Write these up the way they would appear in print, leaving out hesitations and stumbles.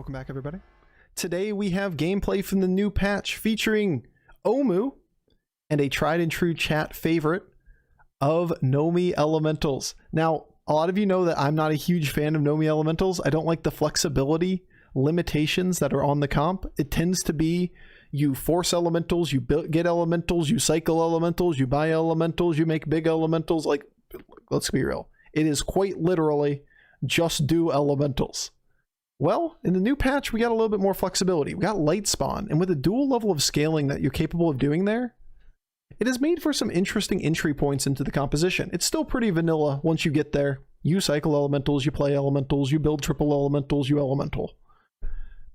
Welcome back, everybody. Today we have gameplay from the new patch featuring Omu and a tried and true chat favorite of Nomi Elementals. Now, a lot of you know that I'm not a huge fan of Nomi Elementals. I don't like the flexibility limitations that are on the comp. It tends to be you force elementals, you get elementals, you cycle elementals, you buy elementals, you make big elementals. Like, let's be real. It is quite literally just do elementals. Well, in the new patch, we got a little bit more flexibility. We got Lightspawn, and with a dual level of scaling that you're capable of doing there, it has made for some interesting entry points into the composition. It's still pretty vanilla once you get there. You cycle elementals, you play elementals, you build triple elementals, you elemental.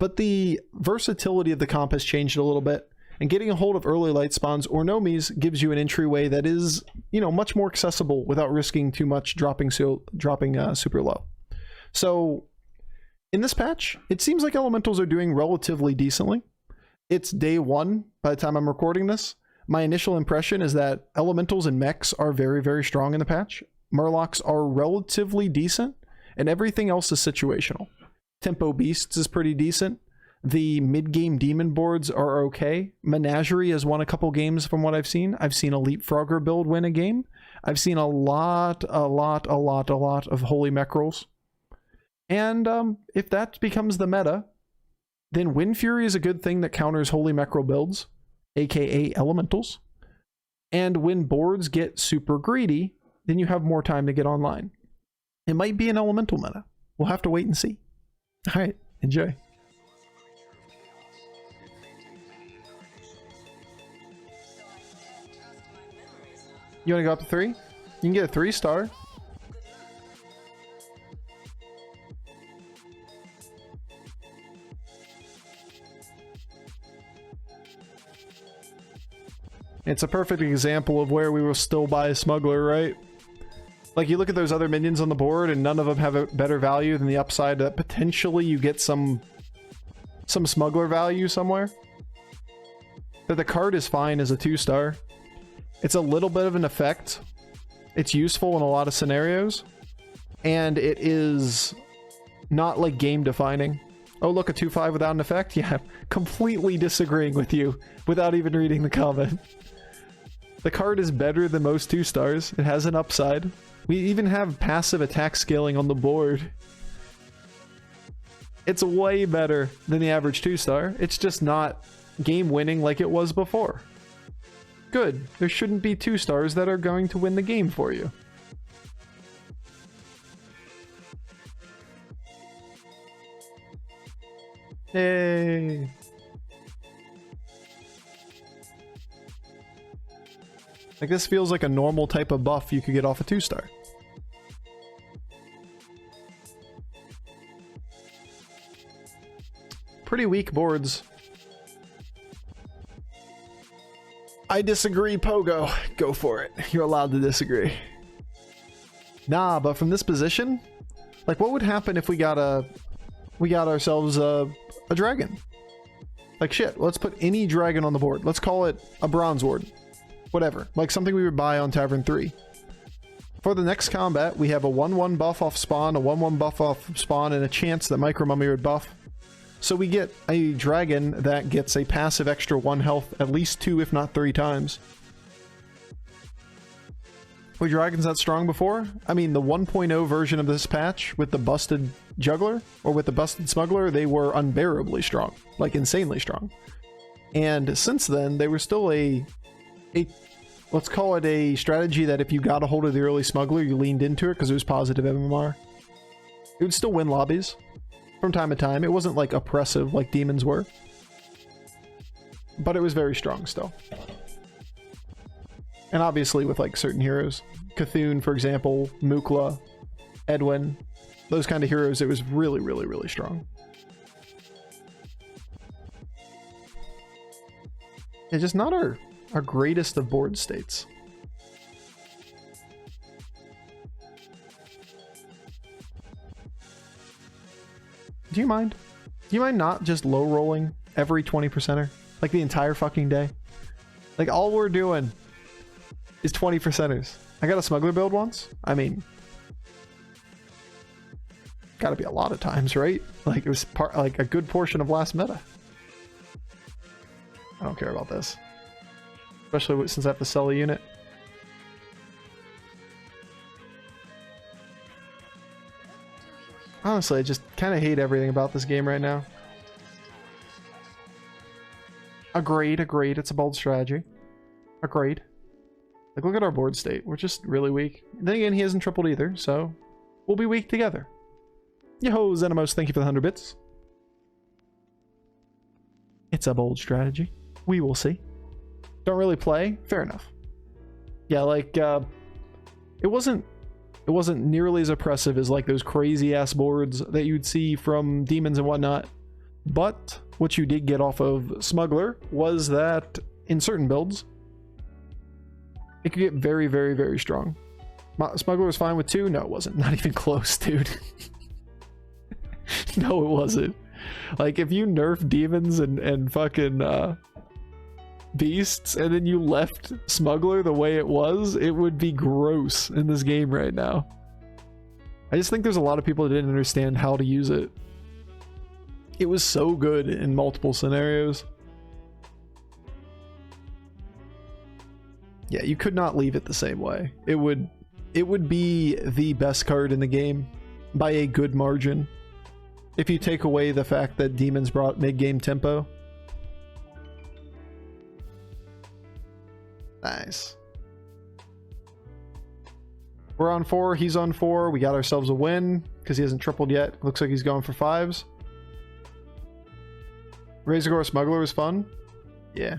But the versatility of the comp has changed a little bit, and getting a hold of early Lightspawns or Nomis gives you an entryway that is, you know, much more accessible without risking too much dropping super low. So in this patch, it seems like elementals are doing relatively decently. It's day one by the time I'm recording this. My initial impression is that elementals and mechs are very, very strong in the patch. Murlocs are relatively decent, and everything else is situational. Tempo Beasts is pretty decent. The mid-game demon boards are okay. Menagerie has won a couple games from what I've seen. I've seen a Leapfrogger build win a game. I've seen a lot of Holy Mech rolls. And if that becomes the meta, then Wind Fury is a good thing that counters Holy Mech builds, aka elementals. And when boards get super greedy, then you have more time to get online. It might be an elemental meta. We'll have to wait and see. All right, enjoy. You want to go up to 3? You can get a 3-star. It's a perfect example of where we will still buy a smuggler, right? Like, you look at those other minions on the board and none of them have a better value than the upside that potentially you get some smuggler value somewhere. But the card is fine as a 2-star. It's a little bit of an effect. It's useful in a lot of scenarios. And it is not like game defining. Oh, look, a 2/5 without an effect? Yeah, completely disagreeing with you without even reading the comment. The card is better than most 2-stars. It has an upside. We even have passive attack scaling on the board. It's way better than the average 2-star. It's just not game winning like it was before. Good. There shouldn't be 2-stars that are going to win the game for you. Hey. Like, this feels like a normal type of buff you could get off a 2-star. Pretty weak boards. I disagree, Pogo. Go for it. You're allowed to disagree. Nah, but from this position, like, what would happen if we got ourselves a dragon? Like, shit, let's put any dragon on the board. Let's call it a Bronze Warden. Whatever, like something we would buy on Tavern 3. For the next combat, we have a 1/1 buff off spawn, a 1/1 buff off spawn, and a chance that Micro Mummy would buff. So we get a dragon that gets a passive extra 1 health at least 2, if not 3 times. Were dragons that strong before? I mean, the 1.0 version of this patch with the busted juggler, or with the busted smuggler, they were unbearably strong. Like, insanely strong. And since then, they were still let's call it a strategy that if you got a hold of the early smuggler, you leaned into it because it was positive MMR. It would still win lobbies from time to time. It wasn't like oppressive like demons were, but it was very strong still. And obviously with like certain heroes, Cthulhu, for example, Mukla, Edwin, those kind of heroes, it was really, really, really strong. It's just not our greatest of board states. Do you mind? Do you mind not just low rolling every 20%er? Like the entire fucking day? Like, all we're doing is 20%ers. I got a smuggler build once. I mean, gotta be a lot of times, right? Like it was like a good portion of last meta. I don't care about this. Especially since I have to sell a unit. Honestly, I just kind of hate everything about this game right now. Agreed, agreed. It's a bold strategy. Agreed. Like, look at our board state. We're just really weak. Then again, he hasn't tripled either, so we'll be weak together. Yo, Xenamos, thank you for the 100 bits. It's a bold strategy. We will see. Don't really play? Fair enough. Yeah, like, it wasn't nearly as oppressive as, like, those crazy-ass boards that you'd see from demons and whatnot. But what you did get off of Smuggler was that, in certain builds, it could get very, very, very strong. Smuggler was fine with 2? No, it wasn't. Not even close, dude. No, it wasn't. Like, if you nerf demons and fucking beasts, and then you left Smuggler the way it was, it would be gross in this game right now. I just think there's a lot of people that didn't understand how to use it. It was so good in multiple scenarios. Yeah, you could not leave it the same way. It would be the best card in the game by a good margin. If you take away the fact that demons brought mid-game tempo. Nice. We're on 4, he's on 4. We got ourselves a win because he hasn't tripled yet. Looks like he's going for 5s. Razorgore Smuggler was fun. Yeah.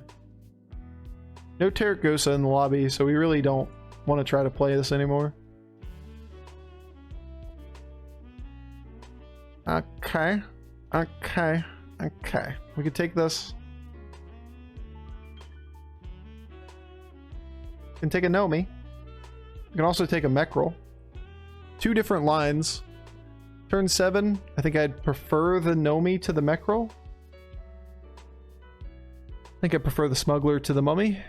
No Terragosa in the lobby, so we really don't want to try to play this anymore. Okay. Okay. Okay. We could take this. We can take a Nomi. We can also take a Mechrel. 2 different lines. Turn 7, I think I'd prefer the Nomi to the Mechrel. I think I prefer the Smuggler to the Mummy.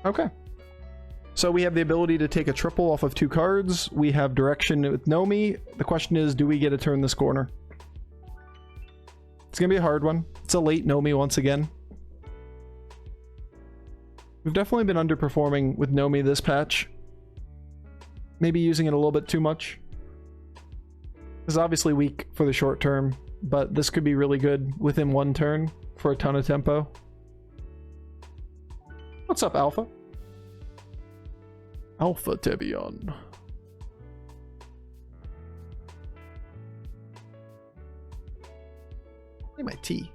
Okay. So we have the ability to take a triple off of 2 cards. We have direction with Nomi. The question is, do we get to turn this corner? It's going to be a hard one. It's a late Nomi once again. We've definitely been underperforming with Nomi this patch. Maybe using it a little bit too much. This is obviously weak for the short term, but this could be really good within 1 turn for a ton of tempo. What's up, Alpha? Alpha Tebion. I need my tea.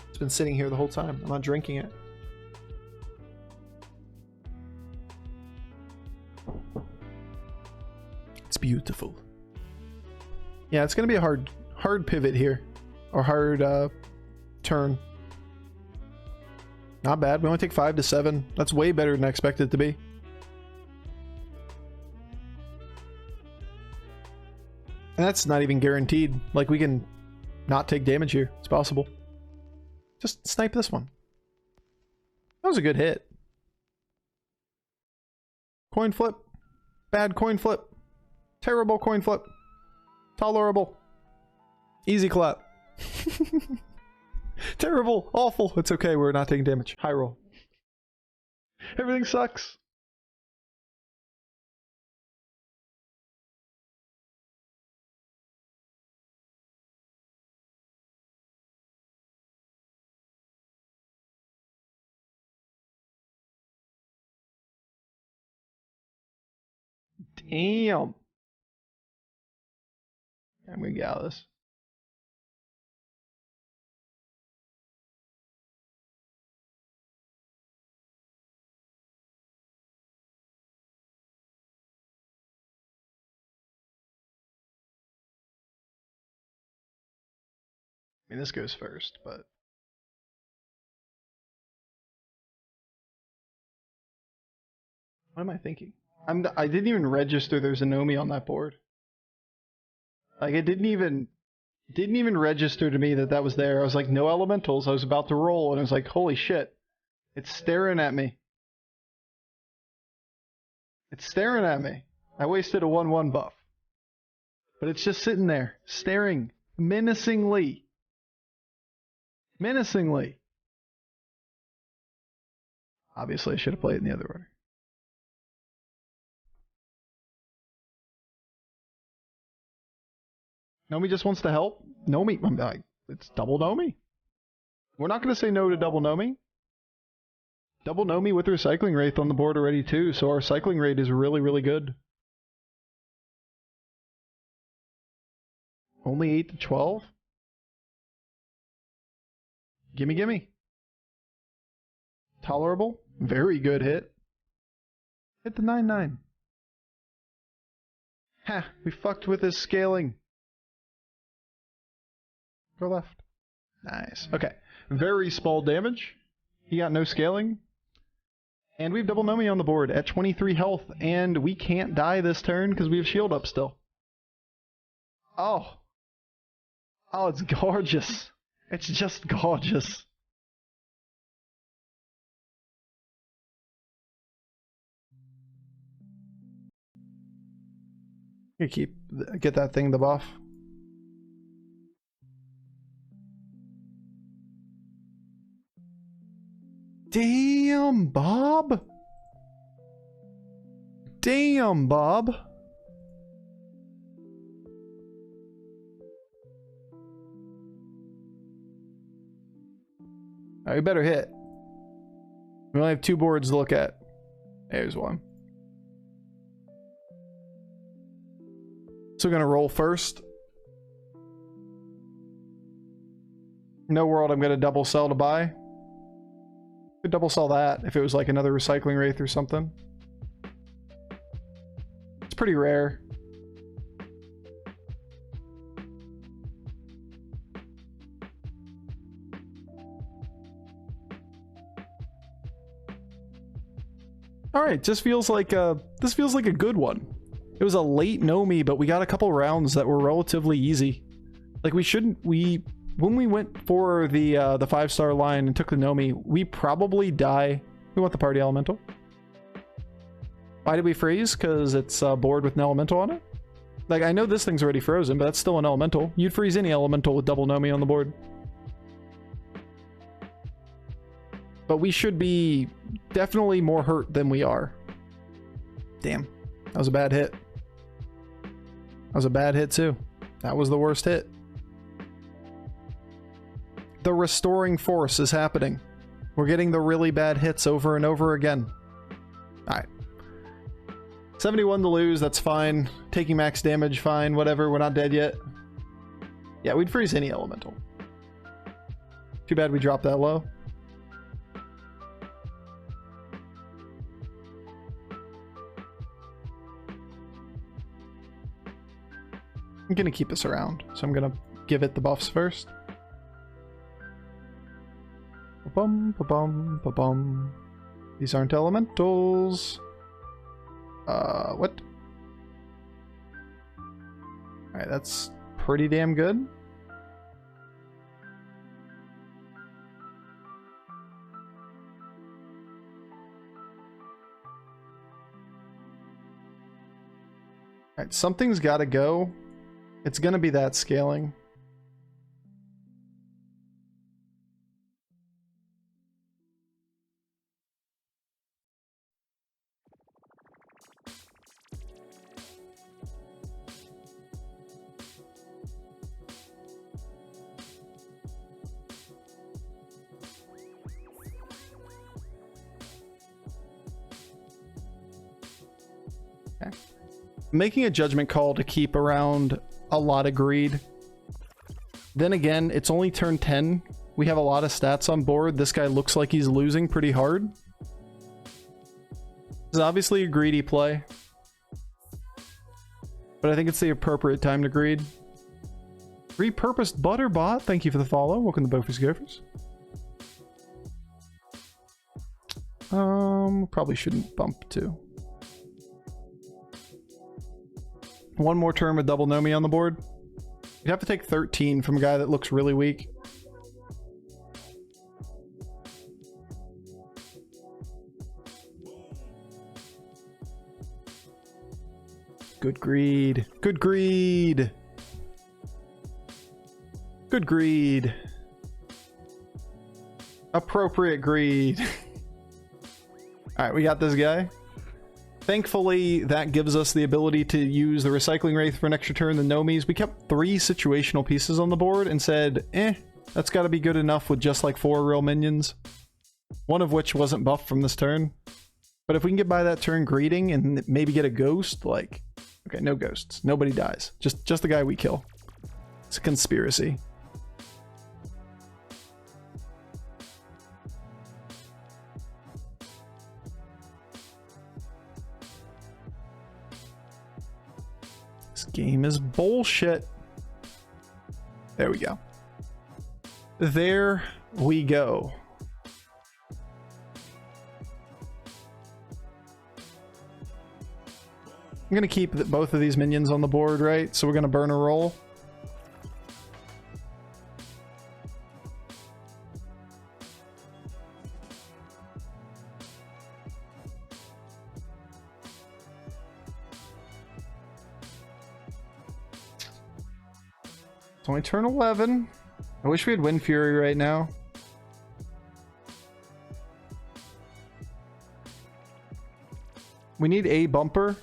It's been sitting here the whole time. I'm not drinking it. It's beautiful. Yeah, it's gonna be a hard pivot here, or hard turn. Not bad. We only take 5 to 7. That's way better than I expected it to be. And that's not even guaranteed. Like, we can not take damage here. It's possible. Just snipe this one. That was a good hit. Coin flip. Bad coin flip. Terrible coin flip. Tolerable. Easy clap. Terrible. Awful. It's okay. We're not taking damage. High roll. Everything sucks. Damn. I'm gonna get out of this. I mean, this goes first, but what am I thinking? I didn't even register there's a Nomi on that board. Like, it didn't even register to me that that was there. I was like, no elementals. I was about to roll, and I was like, holy shit, it's staring at me. It's staring at me. I wasted a 1/1 buff. But it's just sitting there, staring menacingly. Menacingly. Obviously, I should have played in the other order. Nomi just wants to help. Nomi, it's double Nomi. We're not going to say no to double Nomi. Double Nomi with Recycling Wraith on the board already too, so our cycling rate is really, really good. Only 8 to 12? Gimme, gimme. Tolerable. Very good hit. Hit the 9/9. Ha! We fucked with his scaling. Go left. Nice. Okay. Very small damage. He got no scaling. And we have double Nomi on the board at 23 health, and we can't die this turn because we have shield up still. Oh. Oh, it's gorgeous. It's just gorgeous. You get that thing the buff. Damn, Bob. Damn, Bob. Alright, we better hit. We only have 2 boards to look at. There's one. So we're gonna roll first. No world, I'm gonna double sell to buy. Could double sell that if it was like another Recycling Wraith or something. It's pretty rare. All right, just feels like this feels like a good one. It was a late Nomi, but we got a couple rounds that were relatively easy. Like when we went for the 5-star line and took the Nomi, we probably die. We want the party elemental. Why did we freeze? Because it's a board with an elemental on it. Like, I know this thing's already frozen, but that's still an elemental. You'd freeze any elemental with double Nomi on the board. But we should be definitely more hurt than we are. Damn. That was a bad hit. That was a bad hit too. That was the worst hit. The restoring force is happening. We're getting the really bad hits over and over again. Alright. 71 to lose, that's fine. Taking max damage, fine. Whatever, we're not dead yet. Yeah, we'd freeze any elemental. Too bad we dropped that low. I'm gonna keep this around, so I'm gonna give it the buffs first. Ba-bum, ba-bum, ba-bum. These aren't elementals. What? Alright, that's pretty damn good. Alright, something's gotta go. It's gonna be that scaling. Okay. Making a judgment call to keep around a lot of greed. Then again, it's only turn 10. We have a lot of stats on board. This guy looks like he's losing pretty hard. This is obviously a greedy play, but I think it's the appropriate time to greed. Repurposed Butterbot, thank you for the follow. Welcome to Bofur's Gophers. Probably shouldn't bump too. One more turn with double Nomi on the board. You'd have to take 13 from a guy that looks really weak. Good greed. Good greed. Good greed. Appropriate greed. Alright, we got this guy. Thankfully, that gives us the ability to use the Recycling Wraith for an extra turn, the Nomis. We kept 3 situational pieces on the board and said, that's gotta be good enough with just like 4 real minions. One of which wasn't buffed from this turn. But if we can get by that turn greeting and maybe get a ghost, like... Okay, no ghosts. Nobody dies. Just the guy we kill. It's a conspiracy. This game is bullshit. There we go. There we go. I'm gonna keep both of these minions on the board, right? So we're gonna burn a roll. It's only turn 11. I wish we had Wind Fury right now. We need a bumper.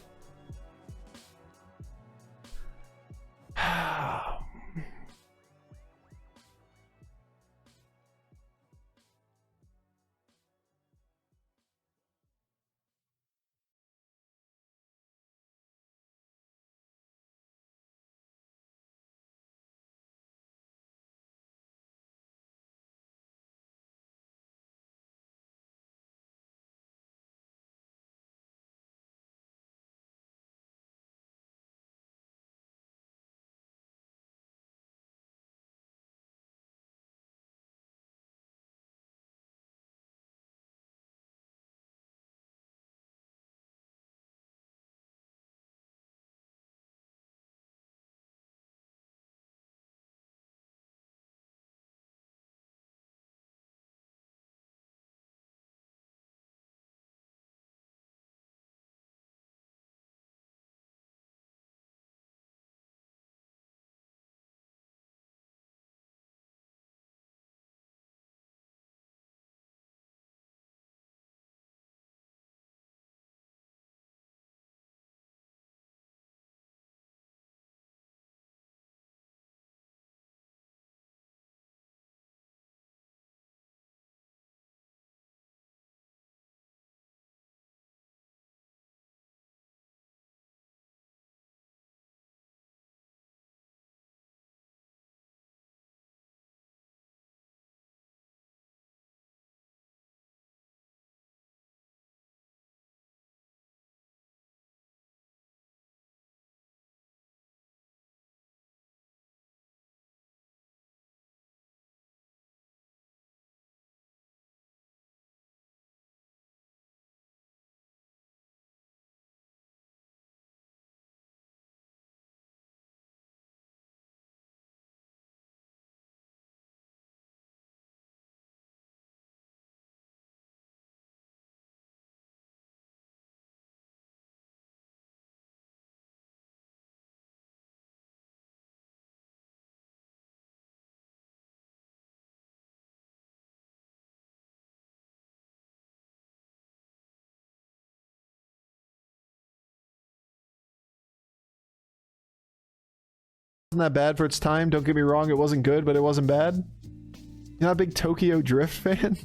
Wasn't that bad for its time. Don't get me wrong, it wasn't good, but it wasn't bad. You're not a big Tokyo Drift fan?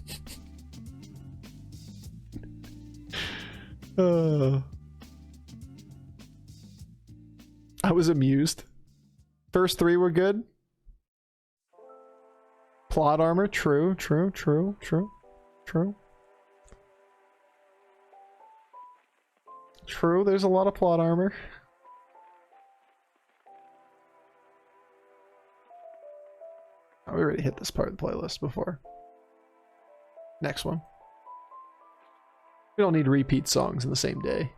I was amused. First 3 were good. Plot armor, true. True, there's a lot of plot armor. Oh, we already hit this part of the playlist before. Next one. We don't need repeat songs in the same day.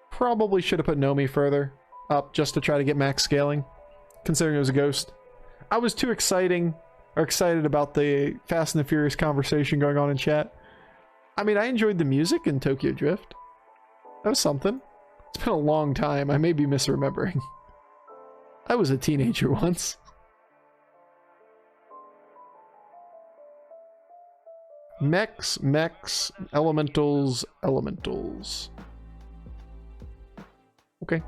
Probably should have put Nomi further up just to try to get max scaling, considering it was a ghost. I was too excited about the Fast and the Furious conversation going on in chat. I mean, I enjoyed the music in Tokyo Drift. That was something. It's been a long time. I may be misremembering. I was a teenager once. Mechs, elementals. Okay.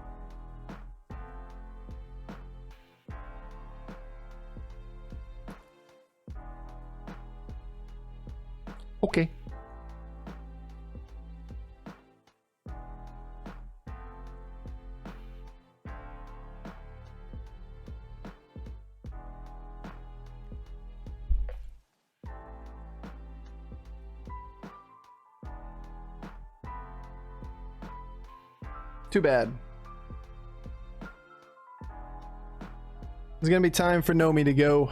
Okay. Too bad. It's gonna be time for Nomi to go.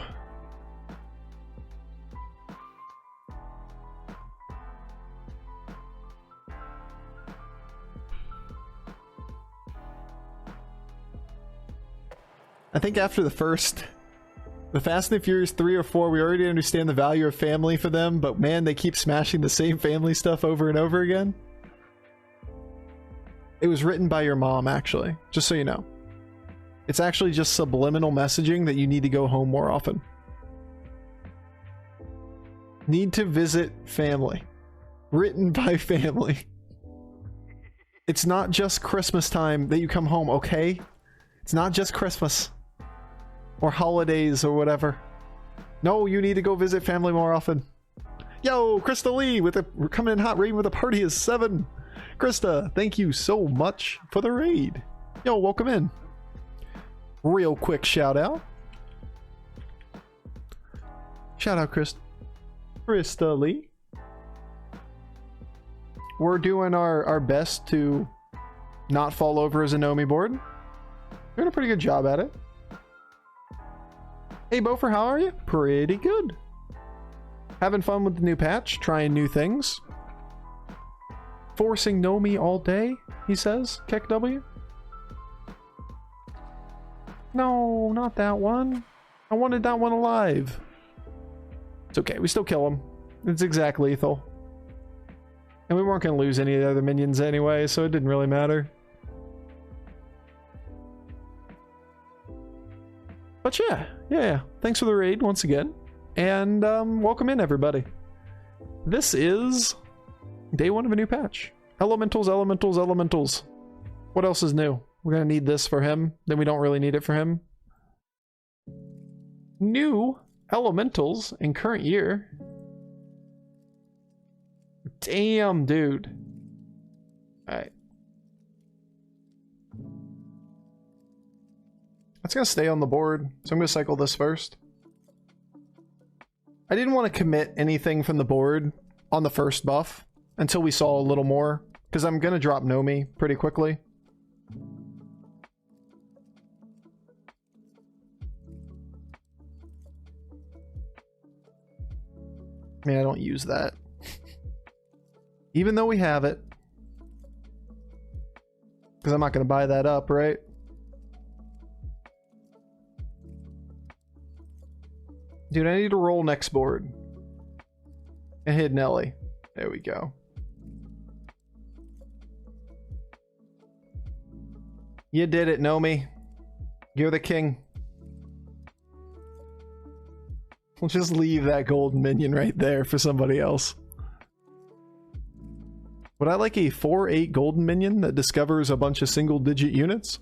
I think after the Fast and the Furious 3 or 4, we already understand the value of family for them, but man, they keep smashing the same family stuff over and over again. It was written by your mom, actually, just so you know. It's actually just subliminal messaging that you need to go home more often. Need to visit family. Written by family. It's not just Christmas time that you come home, okay? It's not just Christmas. Or holidays or whatever. No, you need to go visit family more often. Yo, Krista Lee, we're coming in hot. Raid with a party is 7. Krista, thank you so much for the raid. Yo, welcome in. Real quick shout out. Shout out, Krista Lee. We're doing our best to not fall over as a Nomi board. Doing a pretty good job at it. Hey Bofur, how are you? Pretty good. Having fun with the new patch, trying new things. Forcing Nomi all day, he says. Keck W. No, not that one. I wanted that one alive. It's okay, we still kill him. It's exact lethal. And we weren't going to lose any of the other minions anyway, so it didn't really matter. But yeah. Thanks for the raid once again. And welcome in, everybody. This is day 1 of a new patch. Elementals. What else is new? We're going to need this for him. Then we don't really need it for him. New elementals in current year. Damn, dude. Alright. That's going to stay on the board, so I'm going to cycle this first. I didn't want to commit anything from the board on the first buff until we saw a little more, because I'm going to drop Nomi pretty quickly. I mean, I don't use that. Even though we have it. Because I'm not going to buy that up, right? Dude, I need to roll next board. And hit Nelly. There we go. You did it, Nomi. You're the king. We'll just leave that golden minion right there for somebody else. Would I like a 4/8 golden minion that discovers a bunch of single-digit units?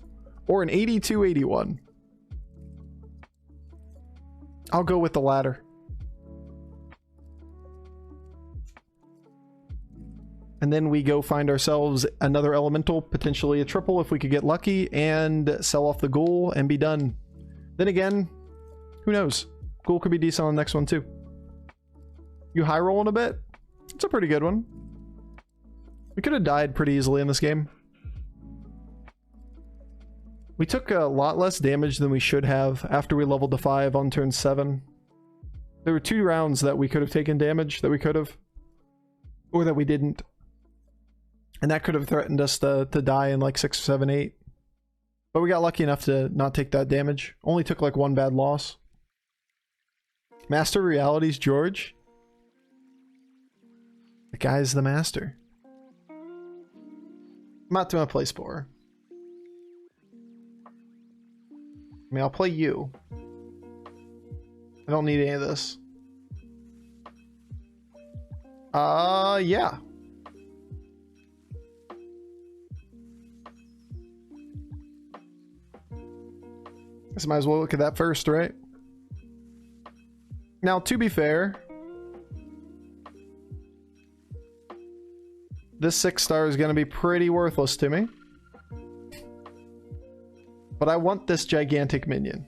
Or an 82/81? I'll go with the latter. And then we go find ourselves another elemental, potentially a triple if we could get lucky, and sell off the ghoul and be done. Then again, who knows? Ghoul could be decent on the next one too. You high rolling a bit? It's a pretty good one. We could have died pretty easily in this game. We took a lot less damage than we should have after we leveled to 5 on turn 7. There were 2 rounds that we could have taken damage, that we could have. Or that we didn't. And that could have threatened us to die in like 6, 7, 8. But we got lucky enough to not take that damage. Only took like 1 bad loss. Master Realities George. The guy's the master. I'm not doing a play Spore. I mean, I'll play you. I don't need any of this. Yeah. Guess I might as well look at that first, right? Now, to be fair, this 6-star is going to be pretty worthless to me. But I want this gigantic minion.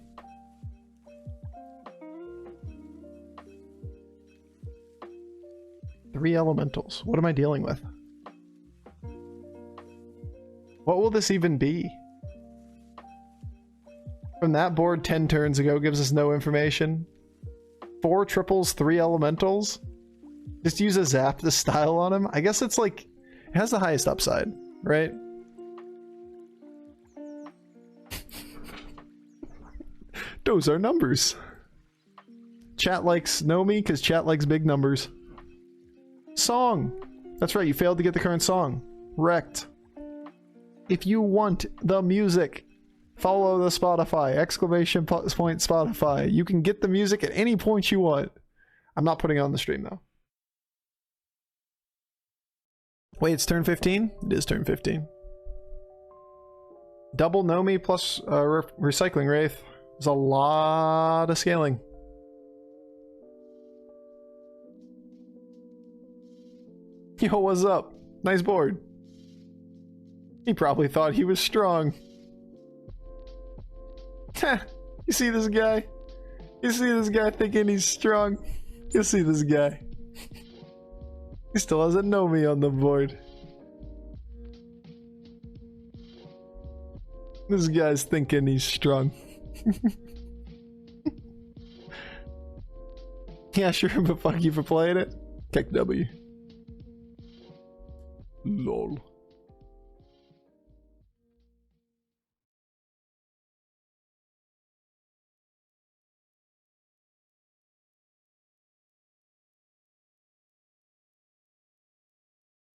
Three elementals. What am I dealing with? What will this even be? From that board 10 turns ago gives us no information. 4 triples, 3 elementals. Just use a zap the style on him. I guess it's like, it has the highest upside, right? Those are numbers. Chat likes Nomi because chat likes big numbers. Song. That's right, you failed to get the current song. Wrecked. If you want the music, follow the Spotify. Exclamation point Spotify. You can get the music at any point you want. I'm not putting it on the stream though. Wait, it's turn 15? It is turn 15. Double Nomi plus Recycling Wraith. There's a lot of scaling. Yo, what's up? Nice board. He probably thought he was strong. Heh, you see this guy? You see this guy thinking he's strong? You see this guy. He still doesn't know me on the board. This guy's thinking he's strong. Yeah, sure, but fuck you for playing it. Kick W. LOL.